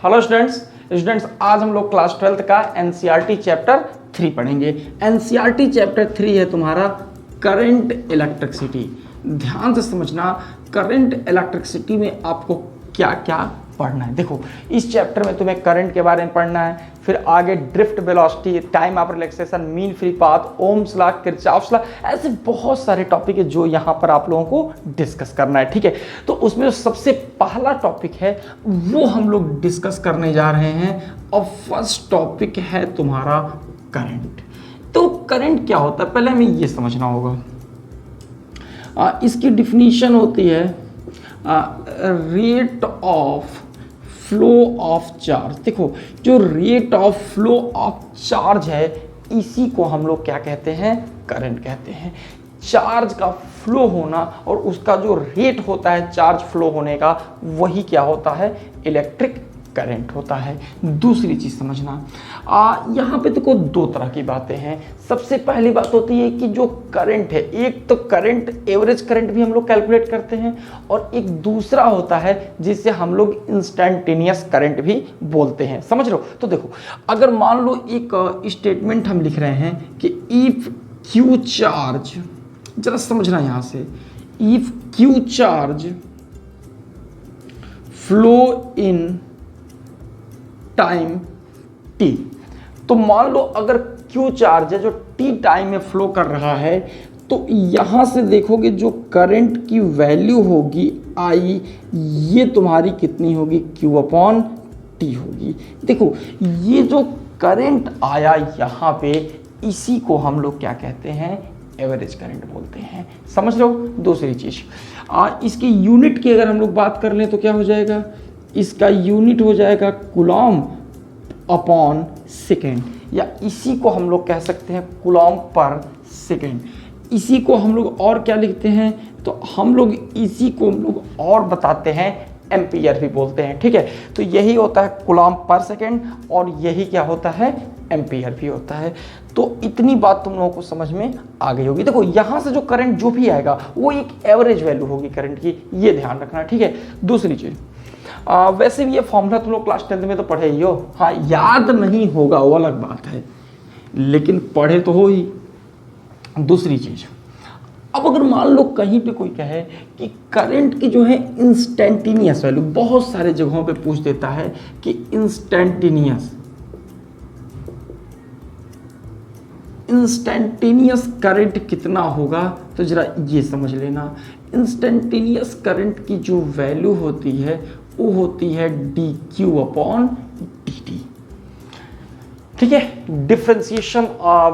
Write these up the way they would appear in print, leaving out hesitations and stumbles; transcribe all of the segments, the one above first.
Hello students आज हम लोग क्लास 12th का एनसीईआरटी चैप्टर 3 पढ़ेंगे। एनसीईआरटी चैप्टर 3 है तुम्हारा करंट इलेक्ट्रिसिटी। ध्यान से समझना, करंट इलेक्ट्रिसिटी में आपको क्या क्या पढ़ना है। देखो, इस चैप्टर में तुम्हें करंट के बारे में पढ़ना है, फिर आगे drift velocity, time of relaxation, mean free path, Ohm's law, Kirchhoff's law, ऐसे बहुत सारे टॉपिक है जो यहाँ पर आप लोगों को डिस्कस करना है। ठीक है, तो उसमें जो सबसे पहला टॉपिक है वो हम लोग डिस्कस करने जा रहे हैं और फर्स्ट टॉपिक है तुम्हारा करंट। तो करंट क्या होता है पहले हमें ये समझना होगा। इसकी डिफिनीशन होती है rate of flow of charge. देखो, जो rate of flow of charge है इसी को हम लोग क्या कहते हैं, करंट कहते हैं। चार्ज का फ्लो होना और उसका जो रेट होता है चार्ज फ्लो होने का, वही क्या होता है, इलेक्ट्रिक करंट होता है। दूसरी चीज समझना, यहाँ पे देखो दो तरह की बातें हैं। सबसे पहली बात होती है कि जो करंट है, एक तो करंट एवरेज करंट भी हम लोग कैलकुलेट करते हैं और एक दूसरा होता है जिसे हम लोग इंस्टेंटेनियस करंट भी बोलते हैं। समझ लो। तो देखो, अगर मान लो एक स्टेटमेंट हम लिख रहे हैं कि इफ क्यू चार्ज, जरा समझना यहां से, if Q charge flow in time t, तो मान लो अगर q चार्ज है जो t टाइम में फ्लो कर रहा है, तो यहां से देखोगे जो करंट की वैल्यू होगी I, ये तुम्हारी कितनी होगी, q अपॉन t होगी। देखो, ये जो करंट आया यहां पे, इसी को हम लोग क्या कहते हैं, एवरेज करंट बोलते हैं। समझ लो। दूसरी चीज, इसकी यूनिट की अगर हम लोग बात कर लें तो क्या हो जाएगा, इसका यूनिट हो जाएगा कूलॉम अपॉन सेकेंड, या इसी को हम लोग कह सकते हैं कूलॉम पर सेकेंड। इसी को हम लोग और क्या लिखते हैं, तो हम लोग इसी को हम लोग और बताते हैं एम्पियर भी बोलते हैं। ठीक है, तो यही होता है कूलॉम पर सेकेंड और यही क्या होता है, एम्पियर भी होता है। तो इतनी बात तुम लोगों को समझ में आ गई होगी। देखो, यहां से जो करंट जो भी आएगा वो एक एवरेज वैल्यू होगी करंट की, ये ध्यान रखना। ठीक है। दूसरी चीज, वैसे भी ये फॉर्मूला तुम लोग क्लास 10th में तो पढ़े ही हो। हाँ, याद नहीं होगा वो अलग बात है, लेकिन पढ़े तो हो ही। दूसरी चीज, अब अगर मान लो कहीं पे कोई कहे कि करंट की जो है इंस्टेंटेनियस वैल्यू, बहुत सारे जगहों पे पूछ देता है कि इंस्टेंटेनियस करंट कितना होगा, तो जरा ये समझ लेना। इंस्टेंटेनियस करंट की जो वैल्यू होती है वो होती है dq अपॉन dt। ठीक है, differentiation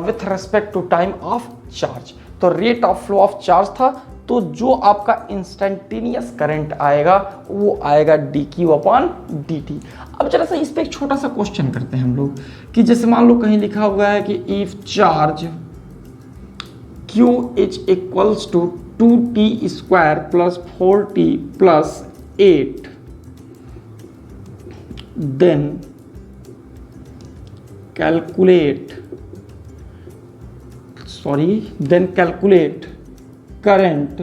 with respect to time of charge. तो rate of flow of charge था, तो जो आपका इंस्टेंटेनियस करंट आएगा वो आएगा dq अपॉन dt। अब जरा सा इस पे एक छोटा सा क्वेश्चन करते हैं हम लोग कि जैसे मान लो कहीं लिखा हुआ है कि if charge q is equals to 2t square plus 4t plus 8, then calculate current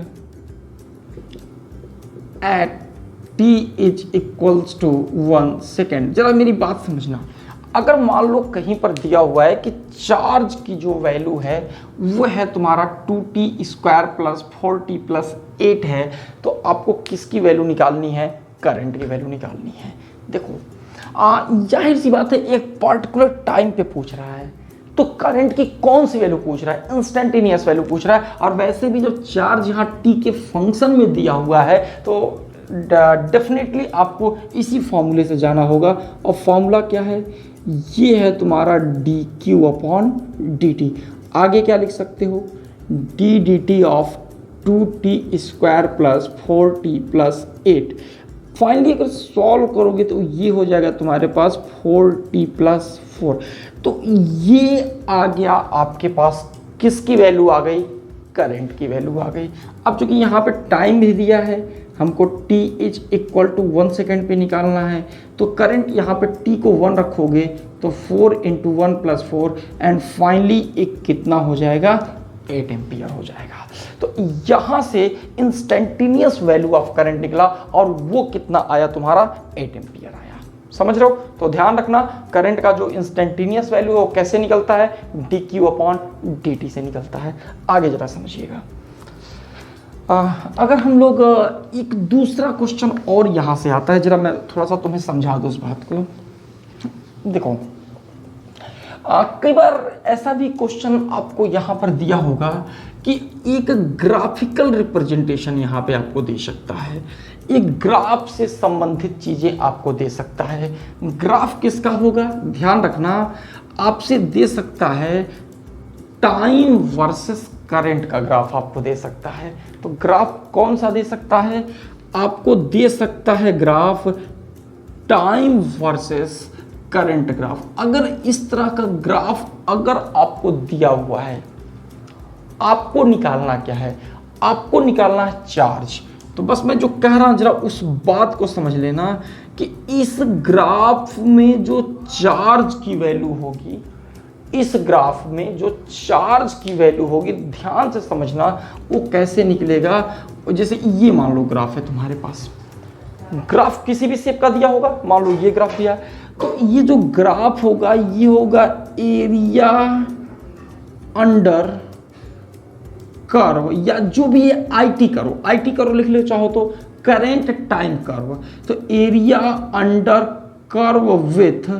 at t is equals to 1 second। जरा मेरी बात समझना, अगर मान लो कहीं पर दिया हुआ है कि चार्ज की जो वैल्यू है वो है तुम्हारा 2t square plus 4t plus 8 है, तो आपको किसकी वैल्यू निकालनी है, करंट की वैल्यू निकालनी है। देखो, जाहिर सी बात है एक पर्टिकुलर टाइम पे पूछ रहा है, तो करंट की कौन सी वैल्यू पूछ रहा है, इंस्टेंटेनियस वैल्यू पूछ रहा है। और वैसे भी जब चार्ज यहाँ टी के फंक्शन में दिया हुआ है तो डेफिनेटली आपको इसी फॉर्मूले से जाना होगा। और फॉर्मूला क्या है, ये है तुम्हारा dq अपॉन dt। आगे क्या लिख सकते हो, dt of 2t square plus 4t plus 8। Finally अगर सॉल्व करोगे तो ये हो जाएगा तुम्हारे पास 4t प्लस 4। तो ये आ गया आपके पास, किसकी वैल्यू आ गई, करंट की वैल्यू आ गई। अब चूंकि यहाँ पे टाइम भी दिया है, हमको t is equal to 1 second पे निकालना है, तो करंट यहाँ पे t को 1 रखोगे तो 4 इंटू 1 प्लस 4 एंड फाइनली एक कितना हो जाएगा, 8 एम्पियर हो जाएगा। तो यहां से इंस्टेंटेनियस वैल्यू ऑफ करंट निकला और वो कितना आया तुम्हारा, 8 एम्पियर आया। समझ रहे हो? तो ध्यान रखना करंट का जो इंस्टेंटेनियस वैल्यू है वो कैसे निकलता है, dq/dt से निकलता है। आगे जरा समझिएगा। अगर हम लोग एक दूसरा क्वेश्चन और यहां से आता है, जरा मैं थोड़ा सा तुम्हें समझा दूं इस बात को। देखो कई बार ऐसा भी क्वेश्चन आपको यहां पर दिया होगा कि एक ग्राफिकल रिप्रेजेंटेशन यहां पे आपको दे सकता है, एक ग्राफ से संबंधित चीजें आपको दे सकता है। ग्राफ किसका होगा, ध्यान रखना, आपसे दे सकता है टाइम वर्सेस करंट का ग्राफ आपको दे सकता है। तो ग्राफ कौन सा दे सकता है, आपको दे सकता है graph time versus current graph. अगर इस तरह का ग्राफ अगर आपको दिया हुआ है, आपको निकालना क्या है, आपको निकालना है चार्ज। तो बस मैं जो कह रहा हूं जरा उस बात को समझ लेना कि इस ग्राफ में जो चार्ज की वैल्यू होगी, इस ग्राफ में जो चार्ज की वैल्यू होगी, ध्यान से समझना वो कैसे निकलेगा। जैसे ये मान लो ग्राफ है तुम्हारे पास, ग्राफ किसी भी शेप का दिया होगा, मान लो ये ग्राफ दिया है, तो ये जो ग्राफ होगा ये होगा एरिया अंडर कर्व, या जो भी ये आईटी करो लिख लो चाहो तो, करेंट टाइम कर्व। तो area under curve with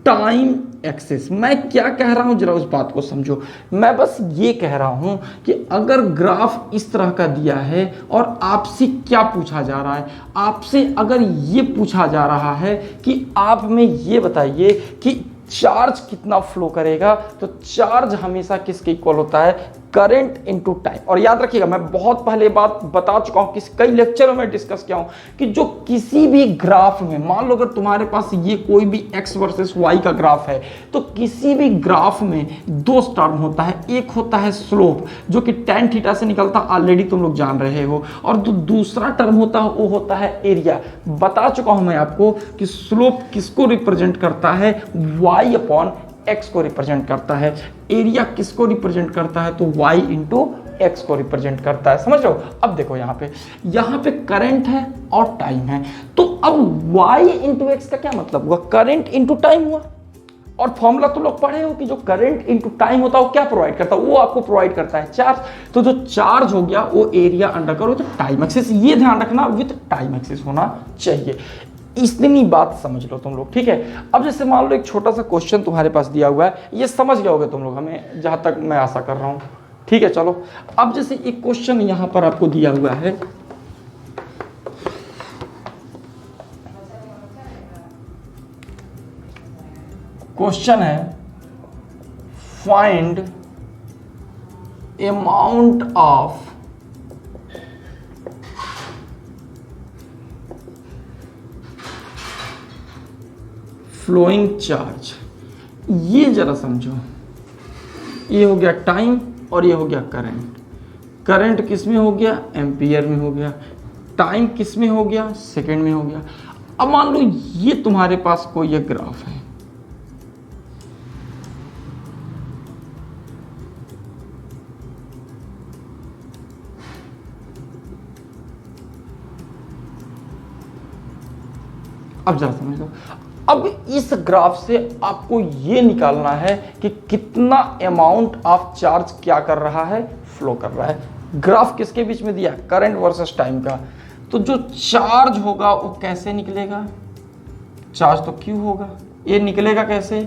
time axis. मैं क्या कह रहा हूं जरा उस बात को समझो। मैं बस ये कह रहा हूं कि अगर ग्राफ इस तरह का दिया है और आपसे क्या पूछा जा रहा है, आपसे अगर ये पूछा जा रहा है कि आप में ये बताइए कि चार्ज कितना फ्लो करेगा, तो चार्ज हमेशा किसके इक्वल होता है, करंट इनटू टाइम। और याद रखिएगा, मैं बहुत पहले बात बता चुका हूं, कई लेक्चरों में डिस्कस किया हूं कि जो किसी भी ग्राफ में, मान लो अगर तुम्हारे पास ये कोई भी x वर्सेस y का ग्राफ है, तो किसी भी ग्राफ में दो टर्म होता है। एक होता है स्लोप जो कि tan थीटा से निकलता, ऑलरेडी तुम लोग जान रहे हो, और जो दूसरा टर्म होता है वो होता है एरिया। बता चुका हूं मैं आपको कि स्लोप किसको रिप्रेजेंट करता है, y अपॉन x को रिप्रेजेंट करता है। एरिया किसको रिप्रेजेंट करता है, तो y इंटू एक्स को रिप्रेजेंट करता है। समझ रहे हो? अब देखो यहाँ पे करंट है और टाइम है, तो अब y इंटू एक्स का क्या मतलब हुआ, करंट इंटू टाइम हुआ। और फॉर्मूला तो लोग पढ़े हो कि जो करंट इंटू टाइम होता है वो क्या प्रोवाइड करता है, वो आपको प्रोवाइड करता है चार्ज। तो जो चार्ज हो गया वो एरिया अंडर करो तो टाइम एक्सिस, ये ध्यान रखना विथ टाइम एक्सिस होना चाहिए। इतनी बात समझ लो तुम लोग, ठीक है। अब जैसे मान लो एक छोटा सा क्वेश्चन तुम्हारे पास दिया हुआ है, ये समझ गए होगे तुम लोग, हमें जहां तक मैं आशा कर रहा हूं, ठीक है। चलो अब जैसे एक क्वेश्चन यहां पर आपको दिया हुआ है, क्वेश्चन है find amount of flowing charge. ये जरा समझो, ये हो गया टाइम और ये हो गया करंट। करंट किस में हो गया, एम्पियर में हो गया। टाइम किस में हो गया, सेकंड में हो गया। अब मान लो ये तुम्हारे पास कोई एक ग्राफ है, अब जरा समझ लो। अब इस ग्राफ से आपको ये निकालना है कि कितना अमाउंट ऑफ चार्ज क्या कर रहा है, फ्लो कर रहा है। ग्राफ किसके बीच में दिया, करंट वर्सेस टाइम का। तो जो चार्ज होगा वो कैसे निकलेगा, चार्ज तो क्यू होगा, ये निकलेगा कैसे,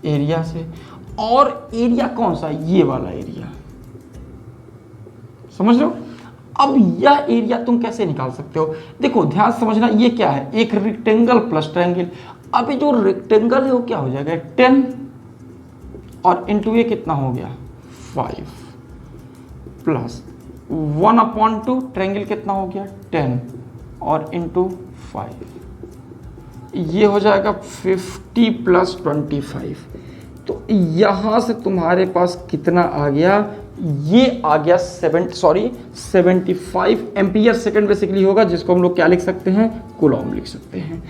एरिया से। और एरिया कौन सा, ये वाला एरिया, समझ रहे हो। अब यह एरिया तुम कैसे निकाल सकते हो, देखो ध्यान समझना, ये क्या है, एक रेक्टेंगल प्लस ट्रायंगल। अभी जो रेक्टेंगल है वो क्या हो जाएगा, 10 और इंटू ये कितना हो गया 5 प्लस 1/2, ट्रायंगल कितना हो गया 10 और इंटू 5, ये हो जाएगा 50 प्लस 25। तो यहां से तुम्हारे पास कितना आ गया, ये आ गया 75 एम्पियर सेकंड बेसिकली होगा, जिसको हम लोग क्या लिख सकते हैं, कूलॉम लिख सकते हैं।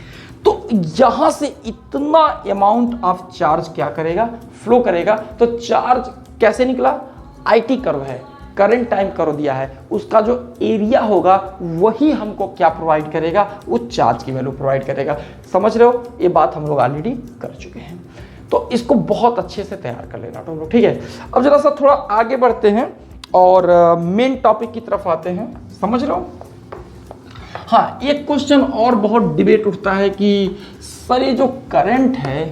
तो यहां से इतना अमाउंट ऑफ चार्ज क्या करेगा, फ्लो करेगा। तो चार्ज कैसे निकला, आईटी कर्व है, करंट टाइम करो दिया है, उसका जो एरिया होगा वही हमको क्या प्रोवाइड करेगा, वो चार्ज की वैल्यू प्रोवाइड करेगा। समझ रहे हो, ये बात हम लोग ऑलरेडी कर चुके हैं, तो इसको बहुत अच्छे से तैयार कर लेना तुम लोग, ठीक है। अब जरा सा थोड़ा आगे बढ़ते हैं और मेन टॉपिक की तरफ आते हैं, समझ रहे हो। हाँ, एक क्वेश्चन और बहुत डिबेट उठता है कि सर ये जो करंट है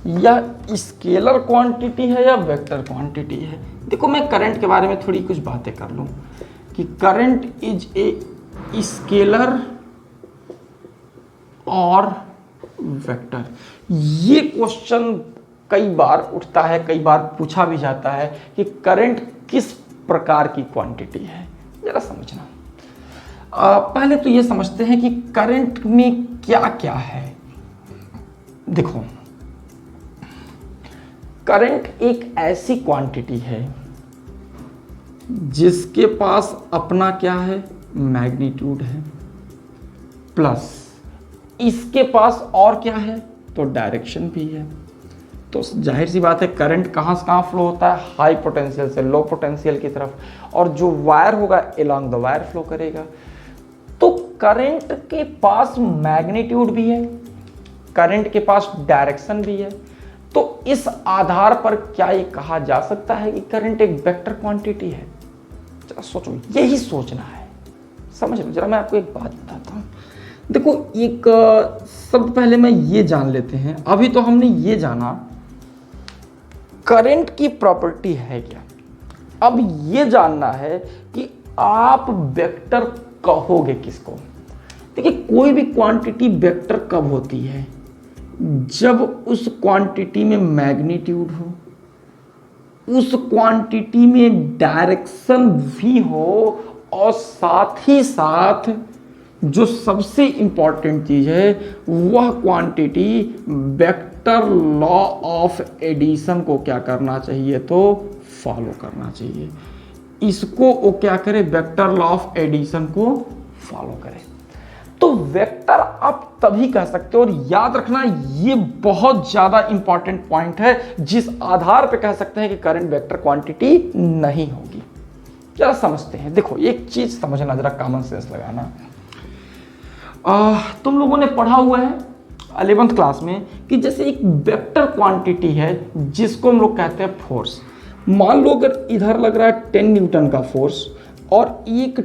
या स्केलर क्वांटिटी है या वेक्टर क्वांटिटी है। देखो, मैं करंट के बारे में थोड़ी कुछ बातें कर लूँ कि करंट इज ए स्केलर और वेक्टर। ये क्वेश्चन कई बार उठता है, कई बार पूछा भी जाता है कि करंट किस प्रकार की क्वांटिटी है। जरा समझना, पहले तो ये समझते हैं कि करंट में क्या क्या है। देखो, करंट एक ऐसी क्वांटिटी है जिसके पास अपना क्या है, मैग्नीट्यूड है, प्लस इसके पास और क्या है, तो डायरेक्शन भी है। तो जाहिर सी बात है करंट कहाँ से कहाँ फ्लो होता है, हाई पोटेंशियल से लो पोटेंशियल की तरफ, और जो वायर होगा एलॉन्ग द वायर फ्लो करेगा। तो करंट के पास मैग्नीट्यूड भी है, करंट के पास डायरेक्शन भी है, तो इस आधार पर क्या ये कहा जा सकता है कि करंट एक वेक्टर क्वांटिटी है। जरा सोचो, यही सोचना है, समझ लो। जरा मैं आपको एक बात बताता हूँ। देखो, एक सबसे पहले मैं ये जान लेते हैं, अभी तो हमने ये जाना करंट की प्रॉपर्टी है क्या। अब ये जानना है कि आप वेक्टर कहोगे किसको। देखिए, कोई भी क्वांटिटी वेक्टर कब होती है, जब उस क्वांटिटी में मैग्नीट्यूड हो, उस क्वांटिटी में डायरेक्शन भी हो, और साथ ही साथ जो सबसे इंपॉर्टेंट चीज है वह quantity vector law of addition को क्या करना चाहिए, तो फॉलो करना चाहिए। इसको वो क्या करे, वेक्टर लॉ ऑफ एडिशन को फॉलो करे। तो वेक्टर आप तभी कह सकते हो, और याद रखना ये बहुत ज्यादा इंपॉर्टेंट पॉइंट है जिस आधार पे कह सकते हैं कि करंट वेक्टर क्वांटिटी नहीं होगी। जरा समझते हैं। देखो, एक चीज समझना, जरा कॉमन सेंस लगाना। तुम लोगों ने पढ़ा हुआ है 11th क्लास में कि जैसे एक वेक्टर क्वांटिटी है जिसको हम लोग कहते हैं फोर्स। मान लो अगर इधर लग रहा है 10 न्यूटन का फोर्स और एक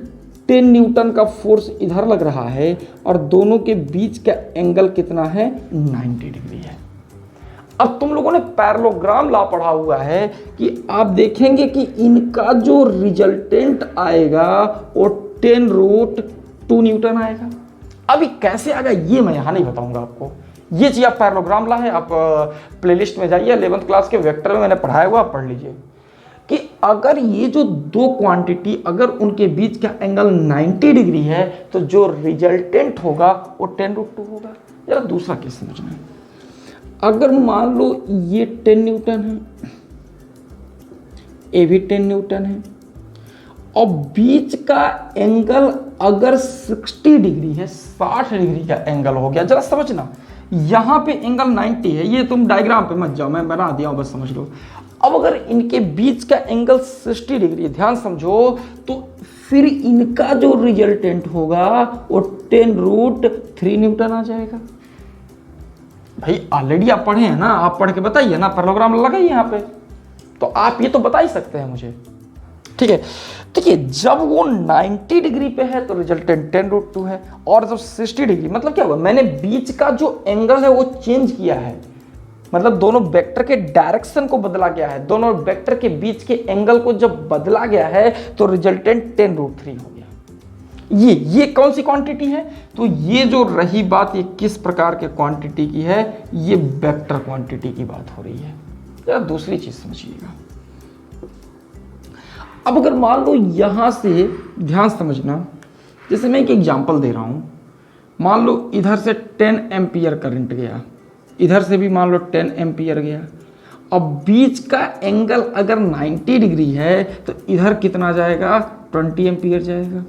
10 न्यूटन का फोर्स इधर लग रहा है, और दोनों के बीच का एंगल कितना है, 90 डिग्री है। अब तुम लोगों ने पैरेललोग्राम लॉ पढ़ा हुआ है कि आप देखेंगे कि इनका जो रिजल्टेंट आएगा वो 10√2 न्यूटन आएगा। अभी कैसे आएगा ये मैं यहां नहीं बताऊंगा आपको, ये चीज आप पैरेललोग्राम लॉ है, आप प्लेलिस्ट में जाइए, 11th क्लास के वेक्टर में मैंने पढ़ाया हुआ, आप पढ़ लीजिए कि अगर ये जो दो क्वांटिटी अगर उनके बीच का एंगल 90 डिग्री है तो जो रिजल्टेंट होगा वो 10√2 होगा। जरा दूसरा केस समझना, अगर मान लो ये 10 न्यूटन है, ये भी 10 न्यूटन है, और बीच का एंगल अगर 60 डिग्री है, 60 डिग्री का एंगल हो गया। जरा समझना, यहां पे एंगल 90 है, ये तुम डायग्राम पे मत जाओ, मैं बना दिया हूं, बस समझ लो। अब अगर इनके बीच का एंगल 60 डिग्री, ध्यान समझो, तो फिर इनका जो रिजल्टेंट होगा वो 10√3 न्यूटन आ जाएगा। भाई ऑलरेडी आप पढ़े हैं ना, आप पढ़ के बताइए ना, पैरेललोग्राम लगाइए यहाँ पे, तो आप ये तो बता ही सकते हैं मुझे, ठीक है। देखिए, जब वो 90 डिग्री पे है तो रिजल्टेंट 10√2 है, और जब 60 डिग्री, मतलब क्या हुआ, मैंने बीच का जो एंगल है वो चेंज किया है, मतलब दोनों वेक्टर के डायरेक्शन को बदला गया है, दोनों वेक्टर के बीच के एंगल को जब बदला गया है तो रिजल्टेंट 10√3 हो गया। ये कौन सी क्वांटिटी है, तो ये जो रही बात, ये किस प्रकार के क्वांटिटी की है, ये वेक्टर क्वांटिटी की बात हो रही है। जरा दूसरी चीज समझिएगा। अब अगर मान लो यहां से, ध्यान समझना, जैसे मैं एक एग्जांपल दे रहा हूं, मान लो इधर से 10 एम्पियर करंट गया, इधर से भी मान लो 10 एम्पियर गया, अब बीच का एंगल अगर 90 डिग्री है तो इधर कितना जाएगा, 20 एम्पियर जाएगा।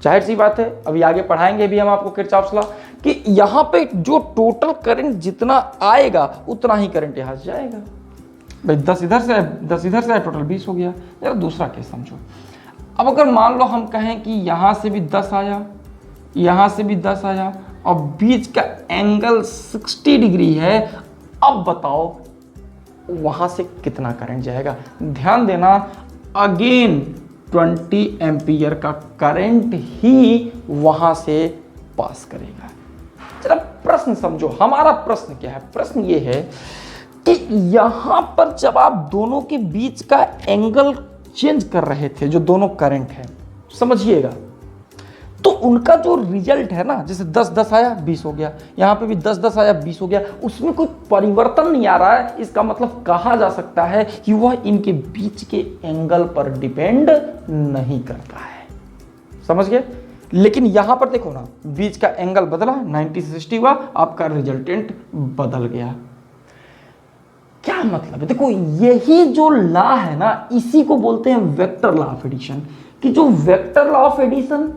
जाहिर सी बात है, अभी आगे पढ़ाएंगे भी हम आपको किरचॉफ्स लॉ कि यहां पे जो टोटल करंट जितना आएगा उतना ही करंट यहां से जाएगा। भाई 10 इधर से 10 इधर से टोटल 20 हो गया। जरा दूसरा केस समझो। अब अगर मान लो हम कहें कि यहाँ से भी 10 आया, यहाँ से भी 10 आया और बीच का एंगल 60 डिग्री है, अब बताओ वहाँ से कितना करंट जाएगा। ध्यान देना, अगेन 20 एम्पियर का करंट ही वहाँ से पास करेगा। जरा प्रश्न समझो, हमारा प्रश्न क्या है? प्रश्न ये है कि यहां पर जब आप दोनों के बीच का एंगल चेंज कर रहे थे, जो दोनों करंट है, समझिएगा, तो उनका जो रिजल्ट है ना, जैसे 10-10 आया 20 हो गया, यहां पे भी 10-10 आया 20 हो गया, उसमें कोई परिवर्तन नहीं आ रहा है। इसका मतलब कहा जा सकता है कि वह इनके बीच के एंगल पर डिपेंड नहीं करता है। समझ गए? लेकिन यहां पर देखो ना, बीच का एंगल बदला, 90 से 60 हुआ, आपका रिजल्टेंट बदल गया। क्या मतलब है? देखो, यही जो लॉ है ना, इसी को बोलते हैं वेक्टर लॉ ऑफ एडिशन। कि जो वेक्टर लॉ ऑफ एडिशन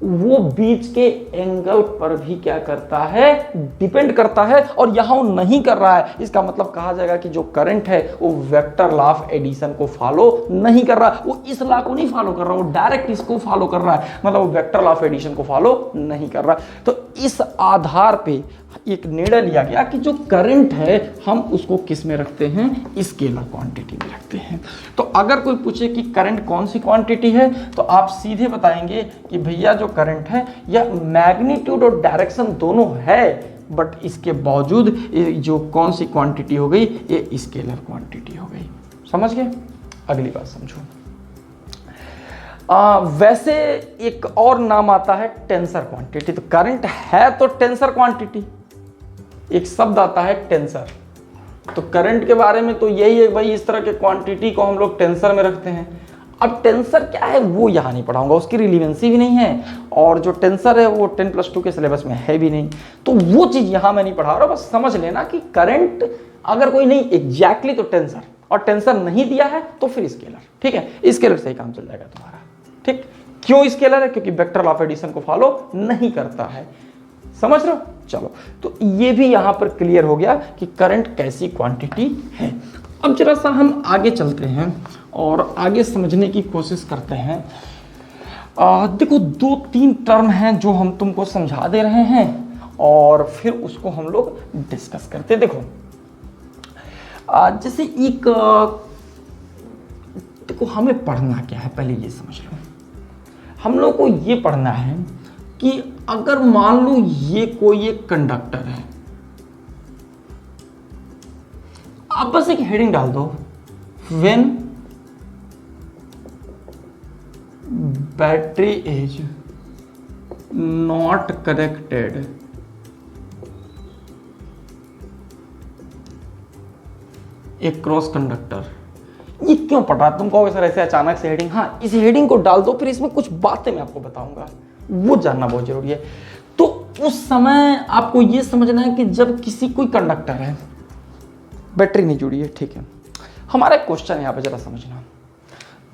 वो बीच के एंगल पर भी क्या करता है? डिपेंड करता है। और यहां वो नहीं कर रहा है, इसका मतलब कहा जाएगा कि जो करंट है वो वेक्टर लॉ ऑफ एडिशन को फॉलो नहीं कर रहा, वो इस लॉ को नहीं फॉलो कर रहा, वो डायरेक्ट इसको फॉलो कर रहा है, मतलब वो वेक्टर लॉ ऑफ एडिशन को फॉलो नहीं कर रहा। तो इस आधार पे एक निर्णय लिया गया कि जो करंट है हम उसको किस में रखते हैं? स्केलर क्वांटिटी में रखते हैं। तो अगर कोई पूछे कि करंट कौन सी क्वांटिटी है, तो आप सीधे बताएंगे कि भैया जो करंट है यह मैग्नीट्यूड और डायरेक्शन दोनों है, बट इसके बावजूद जो कौन सी क्वांटिटी हो गई? ये स्केलर क्वांटिटी हो गई। समझ गए? अगली बात समझो। वैसे एक और नाम आता है टेंसर क्वांटिटी। तो करंट है तो टेंसर क्वांटिटी, एक शब्द आता है टेंसर। तो करंट के बारे में तो यही है भाई, इस तरह के क्वांटिटी को हम लोग टेंसर में रखते हैं। अब टेंसर क्या है वो यहाँ नहीं पढ़ाऊंगा, उसकी रिलीवेंसी भी नहीं है, और जो टेंसर है वो 10+2 के सिलेबस में है भी नहीं, तो वो चीज़ यहाँ मैं नहीं पढ़ा रहा। बस समझ लेना कि करंट अगर कोई नहीं एग्जैक्टली तो टेंसर, और टेंसर नहीं दिया है तो फिर स्केलर। ठीक है, स्केलर से ही काम चल जाएगा तुम्हारा। ठीक, क्यों स्केलर है? क्योंकि वेक्टर लॉ ऑफ एडिशन को फॉलो नहीं करता है। समझ रहे हो? चलो, तो ये भी यहां पर क्लियर हो गया कि करंट कैसी क्वांटिटी है। अब जरा सा हम आगे चलते हैं और आगे समझने की कोशिश करते हैं। देखो, 2-3 टर्म हैं जो हम तुमको समझा दे रहे हैं और फिर उसको हम लोग डिस्कस करते हैं। देखो, जैसे एक देखो, हमें पढ़ना क्या है पहले ये समझ लो। हम लोग को ये पढ़ना है कि अगर मान लो ये कोई एक कंडक्टर है, आप बस एक हेडिंग डाल दो, when battery is not connected across conductor. ये क्यों पढ़ रहा? तुम कहोगे सर ऐसे अचानक से हेडिंग। हाँ, इस हेडिंग को डाल दो, फिर इसमें कुछ बातें मैं आपको बताऊंगा, वो जानना बहुत जरूरी है। तो उस समय आपको ये समझना है कि जब किसी कोई कंडक्टर है, बैटरी नहीं जुड़ी है, ठीक है, हमारा क्वेश्चन यहाँ पे जरा समझना।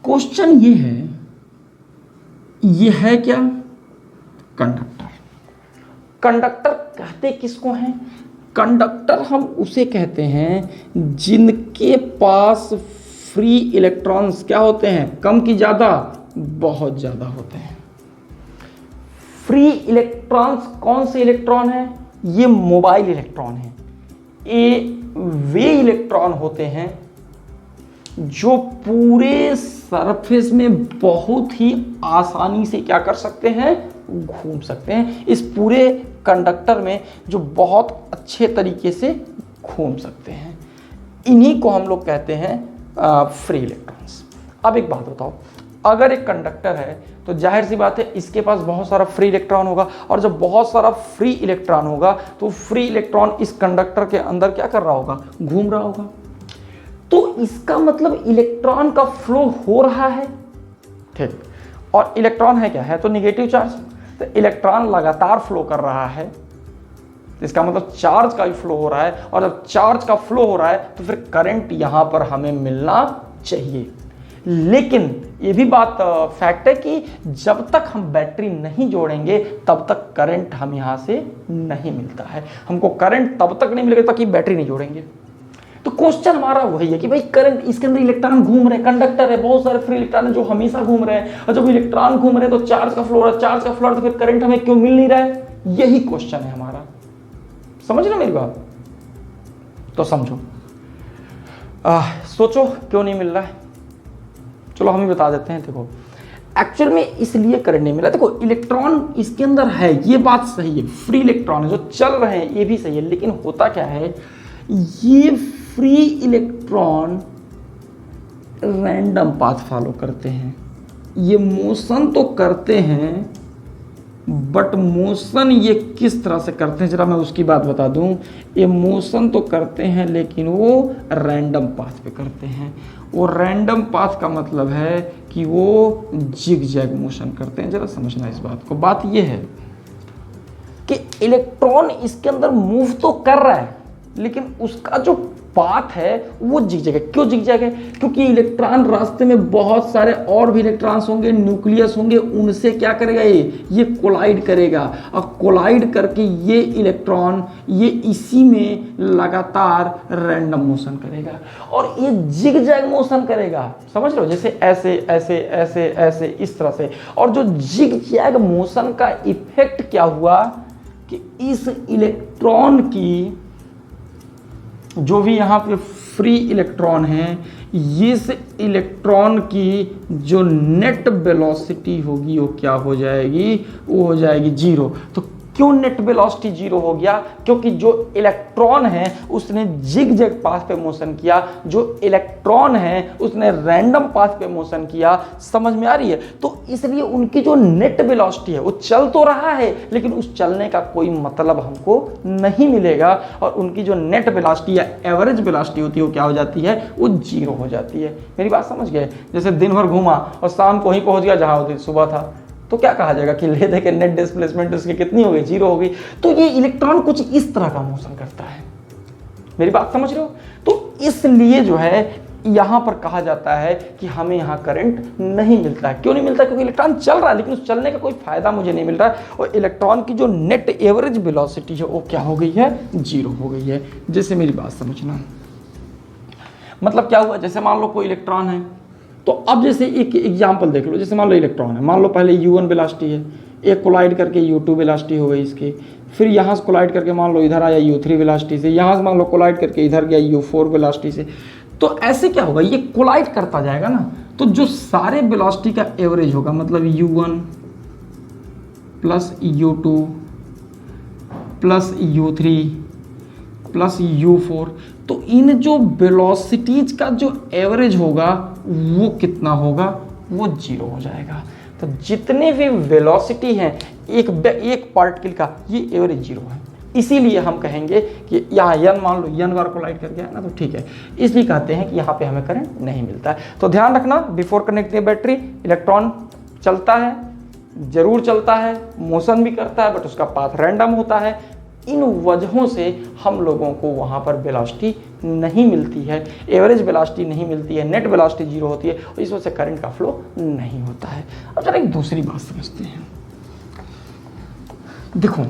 क्वेश्चन ये है क्या? कंडक्टर। कंडक्टर कहते किसको हैं? कंडक्टर हम उसे कहते हैं जिनके पास फ्री इलेक्ट्रॉन्स क्या होते हैं? कम की ज्यादा? बहुत ज्यादा होते हैं। फ्री इलेक्ट्रॉन्स कौन से इलेक्ट्रॉन है? ये मोबाइल इलेक्ट्रॉन है। ये वे इलेक्ट्रॉन होते हैं जो पूरे सरफेस में बहुत ही आसानी से क्या कर सकते हैं? घूम सकते हैं। इस पूरे कंडक्टर में जो बहुत अच्छे तरीके से घूम सकते हैं, इन्हीं को हम लोग कहते हैं फ्री इलेक्ट्रॉन्स। अब एक बात बताओ, अगर एक कंडक्टर है तो जाहिर सी बात है इसके पास बहुत सारा फ्री इलेक्ट्रॉन होगा, और जब बहुत सारा फ्री इलेक्ट्रॉन होगा तो फ्री इलेक्ट्रॉन इस कंडक्टर के अंदर क्या कर रहा होगा? घूम रहा होगा। तो इसका मतलब इलेक्ट्रॉन का फ्लो हो रहा है, ठीक। और इलेक्ट्रॉन है क्या? है तो निगेटिव चार्ज। तो इलेक्ट्रॉन लगातार फ्लो कर रहा है, इसका मतलब चार्ज का भी फ्लो हो रहा है, और जब चार्ज का फ्लो हो रहा है तो फिर करंट यहां पर हमें मिलना चाहिए। लेकिन ये भी बात फैक्ट है कि जब तक हम बैटरी नहीं जोड़ेंगे तब तक करंट हम यहां से नहीं मिलता है। हमको करंट तब तक नहीं मिलेगा तक कि बैटरी नहीं जोड़ेंगे। तो क्वेश्चन हमारा वही है कि भाई करंट, इसके अंदर इलेक्ट्रॉन घूम रहे हैं, कंडक्टर है, बहुत सारे फ्री इलेक्ट्रॉन है जो हमेशा घूम रहे हैं, और जब इलेक्ट्रॉन घूम रहे हैं तो चार्ज का फ्लो है, चार्ज का फ्लो तो फिर करंट हमें क्यों मिल नहीं रहा है? यही क्वेश्चन है हमारा। समझ रहे मेरी बात? तो समझो, सोचो क्यों नहीं मिल रहा है। चलो हम ही बता देते हैं। देखो एक्चुअल में इसलिए करंट नहीं मिला, देखो इलेक्ट्रॉन इसके अंदर है, ये बात सही है, फ्री इलेक्ट्रॉन है जो चल रहे हैं, ये भी सही है, लेकिन होता क्या है, ये free electron random path follow करते हैं। ये मोशन तो करते हैं, बट मोशन ये किस तरह से करते हैं जरा मैं उसकी बात बता दूं। ये मोशन तो करते हैं लेकिन वो रैंडम पाथ पे करते हैं। वो रैंडम पाथ का मतलब है कि वो जिग जैग मोशन करते हैं। जरा समझना इस बात को। बात ये है कि इलेक्ट्रॉन इसके अंदर मूव तो कर रहा है, लेकिन उसका जो पाथ है वो जिग-जैग है। क्यों जिग-जैग है? क्योंकि इलेक्ट्रॉन रास्ते में बहुत सारे और भी इलेक्ट्रॉन्स होंगे, न्यूक्लियस होंगे, उनसे क्या करेगा, ये कोलाइड करेगा, और कोलाइड करके ये इलेक्ट्रॉन ये इसी में लगातार रैंडम मोशन करेगा, और ये जिग-जैग मोशन करेगा। समझ रहे हो? जैसे ऐसे ऐसे ऐसे ऐसे इस तरह से। और जो जिग-जैग मोशन का इफेक्ट क्या हुआ कि इस इलेक्ट्रॉन की जो भी यहाँ पे फ्री इलेक्ट्रॉन है, इस इलेक्ट्रॉन की जो नेट वेलोसिटी होगी वो क्या हो जाएगी, वो हो जाएगी जीरो। तो क्यों नेट वेलोसिटी जीरो हो गया? क्योंकि जो इलेक्ट्रॉन है उसने जिग जैग पाथ पे मोशन किया, जो इलेक्ट्रॉन है उसने रैंडम पाथ पे मोशन किया। समझ में आ रही है? तो इसलिए उनकी जो नेट वेलोसिटी है वो चल तो रहा है, लेकिन उस चलने का कोई मतलब हमको नहीं मिलेगा, और उनकी जो नेट वेलोसिटी या एवरेज वेलोसिटी होती है वो क्या हो जाती है, वो जीरो हो जाती है। मेरी बात समझ गए? जैसे दिन भर घूमा और शाम को ही पहुंच गया जहां सुबह था, तो क्या कहा जाएगा कि ले दे के नेट डिस्प्लेसमेंट उसकी कितनी हो गई, जीरो हो गई। तो ये इलेक्ट्रॉन कुछ इस तरह का मोशन करता है। मेरी बात समझ रहे हो? तो इसलिए जो है यहां पर कहा जाता है कि हमें यहां करंट नहीं मिलता है। क्यों नहीं मिलता? क्योंकि इलेक्ट्रॉन चल रहा है, लेकिन उस चलने का कोई फायदा मुझे नहीं मिल रहा है, और इलेक्ट्रॉन की जो नेट एवरेज वेलोसिटी है वो क्या हो गई है, जीरो हो गई है। जैसे मेरी बात समझना, मतलब क्या हुआ, जैसे मान लो कोई इलेक्ट्रॉन है, तो अब जैसे एक एग्जांपल देख लो। जैसे मान लो इलेक्ट्रॉन है, मान लो पहले U1 वेलोसिटी है, एक कोलाइड करके U2 वेलोसिटी हो गई इसकी, फिर यहाँ से कोलाइड करके मान लो इधर आया U3 वेलोसिटी से, यहाँ से मान लो कोलाइड करके इधर गया U4 वेलोसिटी से। तो ऐसे क्या होगा, ये कोलाइड करता जाएगा ना, तो जो सारे वेलोसिटी का एवरेज होगा, मतलब U1 plus U2 plus U3 plus U4, तो इन जो वेलोसिटीज का जो एवरेज होगा वो कितना होगा, वो जीरो हो जाएगा। तो जितने भी वेलोसिटी हैं एक पार्टिकल का, ये एवरेज जीरो है। इसीलिए हम कहेंगे कि यहाँ n मान लो n बार कोलाइड कर गया है ना, तो ठीक है, इसलिए कहते हैं कि यहाँ पे हमें करंट नहीं मिलता है। तो ध्यान रखना, बिफोर कनेक्टिंग बैटरी इलेक्ट्रॉन चलता है, जरूर चलता है, मोशन भी करता है, बट उसका पाथ रैंडम होता है। इन वजहों से हम लोगों को वहाँ पर वेलोसिटी नहीं मिलती है, एवरेज वेलोसिटी नहीं मिलती है, नेट वेलोसिटी जीरो होती है, और इस वजह से करंट का फ्लो नहीं होता है। अब जरा एक दूसरी बात समझते हैं। देखो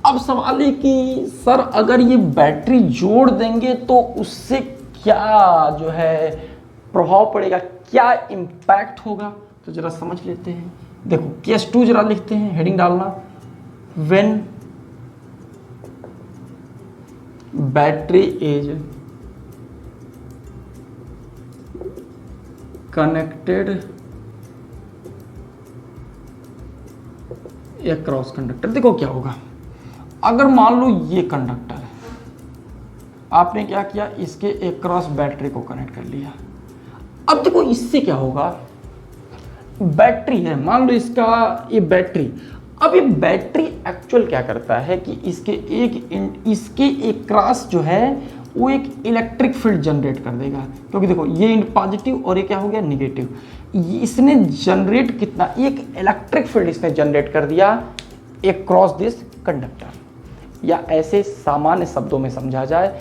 अब सवाल है कि सर अगर ये बैटरी जोड़ देंगे तो उससे क्या जो है प्रभाव पड़ेगा, क्या इम्पैक्ट होगा, तो जरा समझ लेते हैं। देखो केस 2 जरा लिखते हैं, हेडिंग डालना, when battery is connected across conductor. देखो क्या होगा, अगर मान लो ये कंडक्टर है, आपने क्या किया, इसके अक्रॉस बैटरी को कनेक्ट कर लिया। अब देखो इससे क्या होगा, बैटरी है, मान लो इसका ये बैटरी, अब ये बैटरी एक्चुअल क्या करता है कि इसके एक क्रॉस जो है वो एक इलेक्ट्रिक फील्ड जनरेट कर देगा, क्योंकि देखो ये पॉजिटिव और ये क्या हो गया, निगेटिव। इसने जनरेट कितना, एक इलेक्ट्रिक फील्ड इसने जनरेट कर दिया एक क्रॉस दिस कंडक्टर, या ऐसे सामान्य शब्दों में समझा जाए,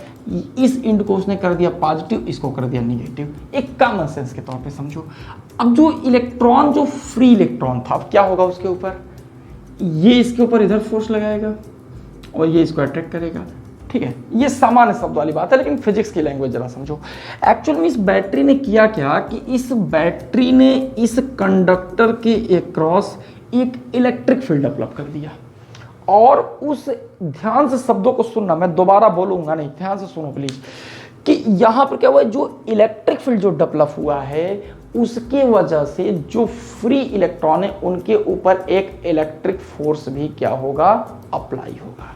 इस इंड को उसने कर दिया पॉजिटिव, इसको कर दिया निगेटिव, एक कॉमन सेंस के तौर पे समझो। अब जो इलेक्ट्रॉन, जो फ्री इलेक्ट्रॉन था, अब क्या होगा उसके ऊपर, ये इसके ऊपर इधर फोर्स लगाएगा और ये इसको अट्रैक्ट करेगा, ठीक है, ये सामान्य शब्द वाली बात है, लेकिन फिजिक्स की लैंग्वेज जरा समझो। एक्चुअल में इस बैटरी ने किया क्या कि इस बैटरी ने इस कंडक्टर के अक्रॉस एक इलेक्ट्रिक फील्ड डेवलप कर दिया, और उस, ध्यान से शब्दों को सुनना, मैं दोबारा बोलूंगा नहीं, ध्यान से सुनो प्लीज, कि यहां पर क्या हुआ है, जो इलेक्ट्रिक फील्ड जो डेवलप हुआ है उसके वजह से जो फ्री इलेक्ट्रॉन है उनके ऊपर एक इलेक्ट्रिक फोर्स भी क्या होगा, अप्लाई होगा।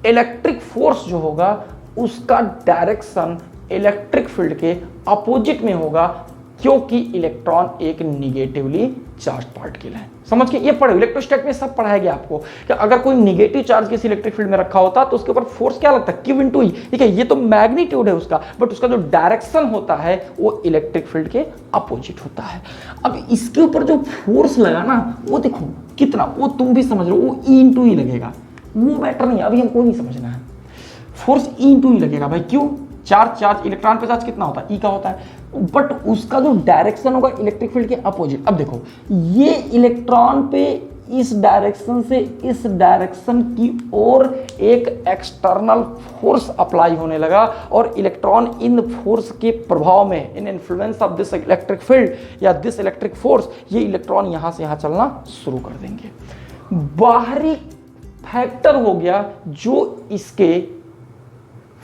इलेक्ट्रिक फोर्स जो होगा उसका डायरेक्शन इलेक्ट्रिक फील्ड के अपोजिट में होगा, क्योंकि इलेक्ट्रॉन एक निगेटिवली चार्ज पार्टिकल है। समझ के, ये पढ़ो, इलेक्ट्रोस्टैटिक में सब पढ़ाया गया आपको कि अगर कोई निगेटिव चार्ज किसी इलेक्ट्रिक फील्ड में रखा होता तो उसके ऊपर फोर्स क्या लगता है, Q इंटू ई। ठीक है, ये तो मैग्नीट्यूड है उसका, बट उसका जो डायरेक्शन होता है वो इलेक्ट्रिक फील्ड के अपोजिट होता है। अब इसके ऊपर जो फोर्स लगा ना, वो देखो कितना, वो तुम भी समझ रहे हो, वो ई इंटू ई लगेगा, वो मैटर नहीं, अभी हमको नहीं समझना है। फोर्स ई इंटू ई लगेगा भाई, क्यों, चार्ज इलेक्ट्रॉन पे चार्ज कितना होता है, ई का होता है, बट उसका जो डायरेक्शन होगा इलेक्ट्रिक फील्ड के अपोजिट। अब देखो, ये इलेक्ट्रॉन पे इस डायरेक्शन से इस डायरेक्शन की ओर एक एक्सटर्नल फोर्स अप्लाई होने लगा, और इलेक्ट्रॉन इन फोर्स के प्रभाव में, in influence of this electric field या दिस इलेक्ट्रिक फोर्स, ये इलेक्ट्रॉन यहां से यहां चलना शुरू कर देंगे। बाहरी फैक्टर हो गया जो इसके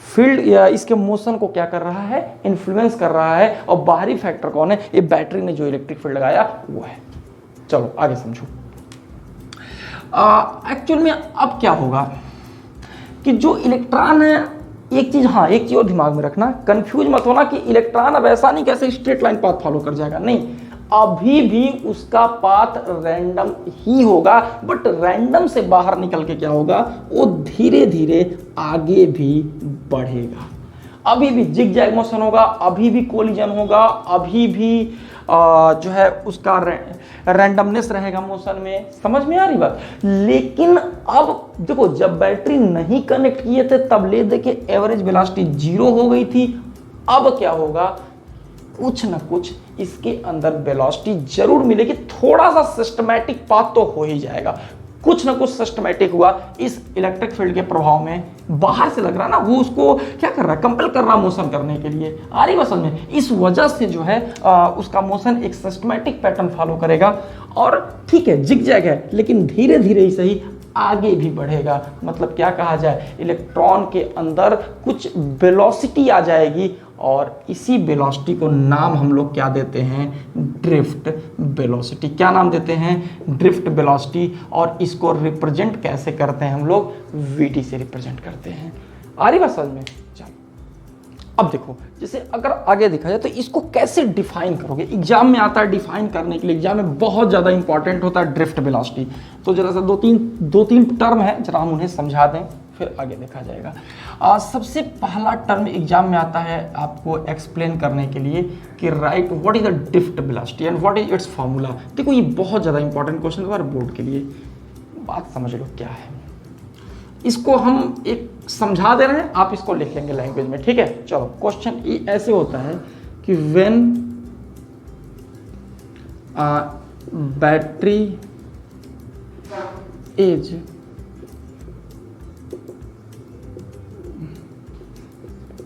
फील्ड या इसके मोशन को क्या कर रहा है, इन्फ्लुएंस कर रहा है, और बाहरी फैक्टर कौन है, ये बैटरी ने जो इलेक्ट्रिक फील्ड लगाया वो है। चलो आगे समझो। एक्चुअल में अब क्या होगा कि जो इलेक्ट्रॉन है, एक चीज, हाँ एक चीज और दिमाग में रखना, कंफ्यूज मत होना कि इलेक्ट्रॉन अब ऐसा नहीं कैसे स्ट्रेट लाइन पाथ फॉलो कर जाएगा, नहीं, अभी भी उसका पाथ रैंडम ही होगा, बट रैंडम से बाहर निकल के क्या होगा, वो धीरे धीरे आगे भी बढ़ेगा। अभी भी जिग जैग मोशन होगा, अभी भी कोलिजन होगा, अभी भी जो है उसका रैंडमनेस रहेगा मोशन में। समझ में आ रही बात? लेकिन अब देखो, जब बैटरी नहीं कनेक्ट किए थे तब ले दे के एवरेज वेलोसिटी 0 हो गई थी। अब क्या होगा, कुछ ना कुछ इसके अंदर वेलोसिटी जरूर मिलेगी, थोड़ा सा सिस्टमैटिक पाथ तो हो ही जाएगा, कुछ ना कुछ सिस्टमैटिक हुआ इस इलेक्ट्रिक फील्ड के प्रभाव में, बाहर से लग रहा ना, वो उसको क्या कर रहा है, कंपेल कर रहा मोशन करने के लिए, आ रही समझ में, इस वजह से जो है उसका मोशन एक सिस्टमैटिक पैटर्न फॉलो करेगा, और ठीक है जिग जैग है, लेकिन धीरे धीरे ही सही आगे भी बढ़ेगा। मतलब क्या कहा जाए, इलेक्ट्रॉन के अंदर कुछ वेलोसिटी आ जाएगी, और इसी वेलोसिटी को नाम हम लोग क्या देते हैं, ड्रिफ्ट वेलोसिटी। क्या नाम देते हैं, ड्रिफ्ट वेलोसिटी। और इसको रिप्रेजेंट कैसे करते हैं हम लोग, वीटी से रिप्रेजेंट करते हैं। आ रही बात समझ में? चलो अब देखो, जैसे अगर आगे देखा जाए तो इसको कैसे डिफाइन करोगे, एग्जाम में आता है डिफाइन करने के लिए, एग्जाम में बहुत ज़्यादा इंपॉर्टेंट होता है ड्रिफ्ट वेलोसिटी। तो जरा सा दो तीन टर्म है, जरा हम उन्हें समझा दें, फिर आगे देखा जाएगा। सबसे पहला टर्म एग्जाम में आता है आपको एक्सप्लेन करने के लिए कि right what is the drift velocity and what is it's formula. देखो ये बहुत ज़्यादा इंपॉर्टेंट क्वेश्चन है हमारे बोर्ड के लिए, बात समझ लो क्या है। इसको हम एक समझा दे रहे हैं, आप इसको लिख लेंगे लैंग्वेज में, ठीक है। चलो क्वेश्चन ये ऐसे होता है कि when battery is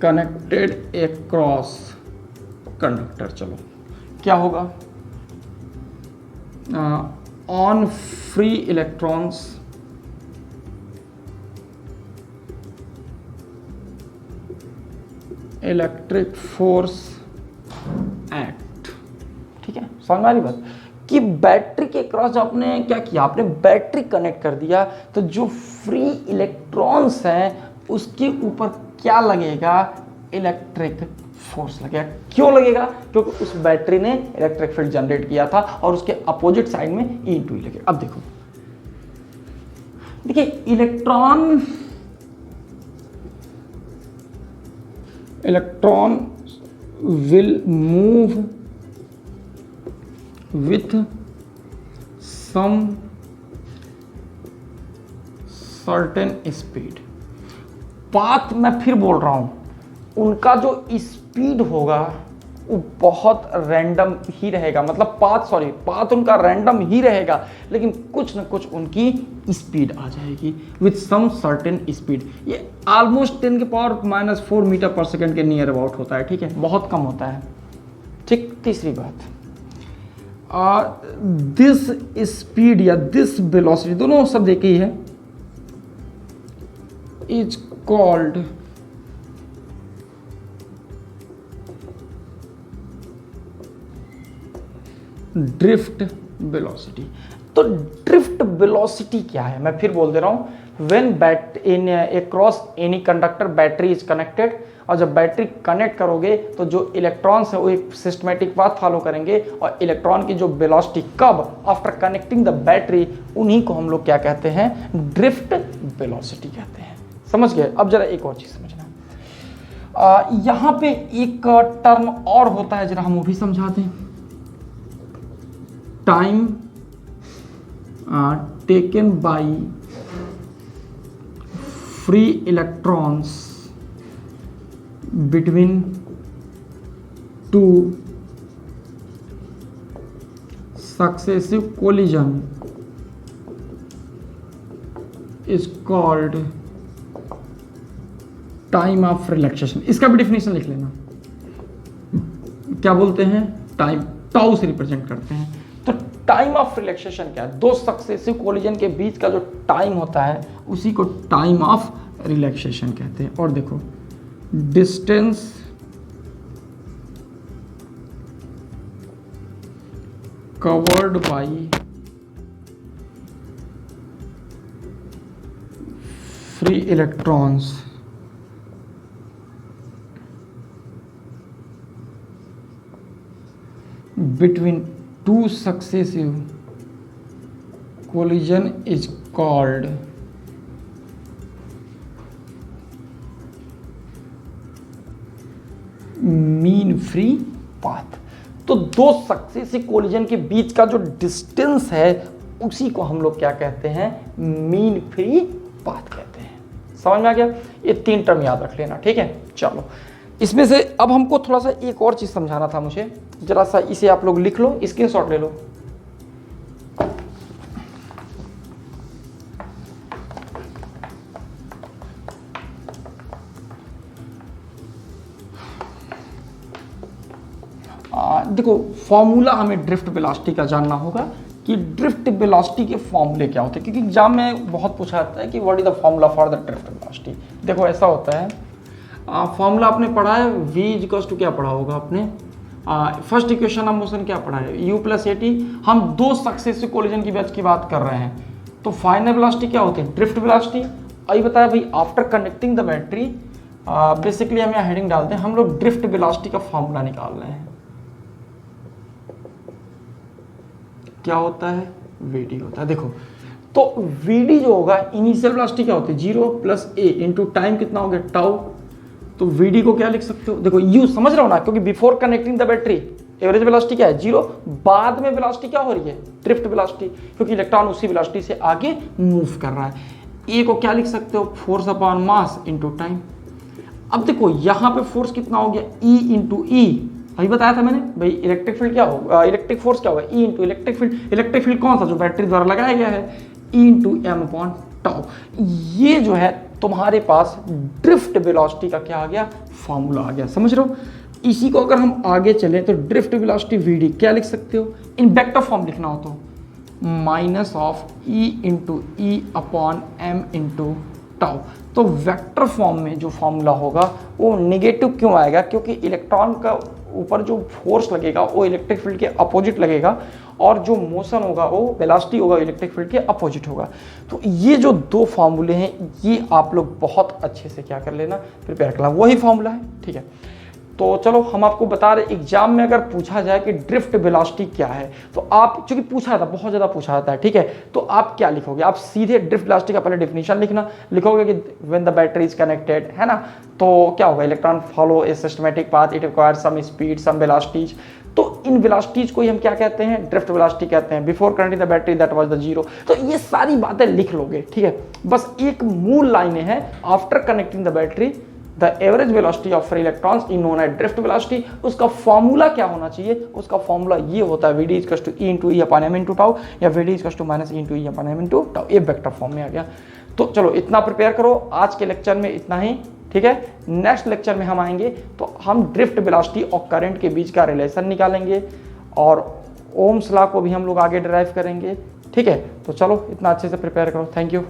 connected across conductor, चलो क्या होगा, on free electrons electric force act. ठीक है, समझ आ रही बात कि बैटरी के क्रॉस जो आपने क्या किया, आपने बैटरी कनेक्ट कर दिया, तो जो फ्री इलेक्ट्रॉन्स हैं उसके ऊपर क्या लगेगा, इलेक्ट्रिक फोर्स लगेगा। क्यों लगेगा, क्योंकि उस बैटरी ने इलेक्ट्रिक फील्ड जनरेट किया था, और उसके अपोजिट साइड में ई टू ई लगेगा। अब देखो, देखिए electron will move with some certain speed. Path मैं फिर बोल रहा हूं, उनका जो स्पीड होगा वो बहुत रैंडम ही रहेगा, मतलब पाथ उनका रैंडम ही रहेगा, लेकिन कुछ न कुछ उनकी स्पीड आ जाएगी विथ सम सर्टेन स्पीड। ये ऑलमोस्ट 10⁻⁻4 मीटर पर सेकेंड के नियर अबाउट होता है, ठीक है, बहुत कम होता है। ठीक, तीसरी बात, दिस स्पीड या दिस वेलोसिटी, दोनों शब्द एक ही है, इज कॉल्ड ड्रिफ्ट वेलोसिटी। तो ड्रिफ्ट वेलोसिटी क्या है, मैं फिर बोल दे रहा हूं, when in across any conductor battery is connected, और जब बैटरी कनेक्ट करोगे तो जो इलेक्ट्रॉन्स है वो एक सिस्टमेटिक पाथ फॉलो करेंगे, और इलेक्ट्रॉन की जो वेलोसिटी कब आफ्टर कनेक्टिंग द बैटरी, उन्हीं को हम लोग क्या कहते हैं, ड्रिफ्ट वेलोसिटी कहते हैं। समझ गए? अब जरा एक और चीज समझना, यहां पे एक टर्म और होता है, जरा हम वो भी समझाते हैं। Time taken by free electrons between two successive collision is called time of relaxation. इसका भी डिफिनेशन लिख लेना, क्या बोलते हैं, टाइम, टाउ से रिप्रेजेंट करते हैं। तो टाइम ऑफ रिलैक्सेशन क्या है, दो सक्सेसिव कोलिजन के बीच का जो टाइम होता है उसी को टाइम ऑफ रिलैक्सेशन कहते हैं। और देखो, distance covered by free electrons between two successive collision is called mean free path. तो दो सक्सेसिव कोलिजन के बीच का जो डिस्टेंस है उसी को हम लोग क्या कहते हैं, मीन फ्री पाथ कहते हैं। समझ में आ गया? ये 3 टर्म याद रख लेना, ठीक है। चलो, इसमें से अब हमको थोड़ा सा एक और चीज समझाना था मुझे, जरा सा इसे आप लोग लिख लो, स्क्रीनशॉट ले लो। देखो, फॉर्मूला हमें ड्रिफ्ट वेलोसिटी का जानना होगा कि ड्रिफ्ट वेलोसिटी के फॉर्मूले क्या होते हैं, क्योंकि एग्जाम में बहुत पूछा जाता है कि what is the formula for the drift velocity. देखो, ऐसा होता है, फॉर्मूला आपने पढ़ा है, v इक्वल्स टू क्या पढ़ा होगा आपने, फर्स्ट इक्वेशन ऑफ मोशन क्या पढ़ा है, u + at। हम दो सक्सेसिव कोलिजन की बैच की बात कर रहे हैं, तो फाइनल वेलोसिटी क्या होती है, ड्रिफ्ट वेलोसिटी। अभी बताया भाई, after connecting the battery, basically हम यहाँ हेडिंग डालते हैं, हम लोग ड्रिफ्ट वेलोसिटी का फॉर्मूला निकाल रहे हैं। क्या होता है, vd होता है। देखो, तो vd जो होगा, इनिशियल वेलोसिटी क्या होती है, 0 + a इंटू टाइम कितना हो गया, टाउ। तो vd को क्या लिख सकते हो, देखो u समझ रहे हो ना, क्योंकि before connecting the battery average velocity क्या है, 0, बाद में वेलोसिटी क्या हो रही है, ड्रिफ्ट वेलोसिटी, क्योंकि इलेक्ट्रॉन उसी वेलोसिटी से आगे मूव कर रहा है। a को क्या लिख सकते हो, force upon mass into time. अब देखो, यहाँ पे फोर्स कितना हो गया, E इंटू ई, अभी बताया था मैंने भाई, इलेक्ट्रिक फील्ड क्या होगा, इलेक्ट्रिक फोर्स क्या होगा, E into electric field. Electric field कौन सा, जो बैटरी द्वारा लगाया गया है, E into m upon tau. ये जो है तुम्हारे पास ड्रिफ्ट वेलोसिटी का क्या आ गया, फॉर्मूला आ गया। समझ रहे हो? इसी को अगर हम आगे चलें तो ड्रिफ्ट वेलोसिटी vd क्या लिख सकते हो, इन वेक्टर फॉर्म लिखना हो तो minus of E into E upon M into tau. तो वेक्टर फॉर्म में जो फॉर्मूला होगा वो नेगेटिव क्यों आएगा, क्योंकि इलेक्ट्रॉन का ऊपर जो फोर्स लगेगा वो इलेक्ट्रिक फील्ड के अपोजिट लगेगा, और जो मोशन होगा वो वेलोसिटी होगा इलेक्ट्रिक फील्ड के अपोजिट होगा। तो ये जो दो फार्मूले हैं, ये आप लोग बहुत अच्छे से क्या कर लेना, प्रिपेयर करना, वही फार्मूला है, ठीक है। तो चलो, हम आपको बता रहे, एग्जाम में अगर पूछा जाए कि ड्रिफ्ट वेलोसिटी क्या है, तो आप, चूंकि पूछा जाता है, बहुत ज़्यादा पूछा जाता है, ठीक है, तो आप क्या लिखोगे, आप सीधे ड्रिफ्ट वेलोसिटी का पहले डेफिनेशन लिखोगे कि when the battery is connected, है ना, तो क्या होगा, electron follow a systematic path, it requires some speed, some velocities. तो इन वेलोसिटीज को ही हम क्या कहते हैं, ड्रिफ्ट वेलोसिटी कहते हैं। Before connecting the battery that was the 0। तो ये सारी बातें लिख लोगे, ठीक है। बस एक मूल लाइनें हैं, after connecting the battery the average velocity of free electrons in known as drift velocity. उसका फॉर्मूला क्या होना चाहिए, उसका फॉर्मूला ये होता है V D equals to E into E upon M into tau, या V D equals to minus E into E upon M into tau. ये वेक्टर फॉर्म में आ गया। तो चलो इतना प्रिपेयर करो, आज के लेक्चर में इतना ही, ठीक है। नेक्स्ट लेक्चर में हम आएंगे तो हम ड्रिफ्ट वेलोसिटी और करंट के बीच का रिलेशन निकालेंगे और ओम्स लॉ को भी हम लोग आगे ड्राइव करेंगे, ठीक है। तो चलो इतना अच्छे से प्रिपेयर करो। Thank you.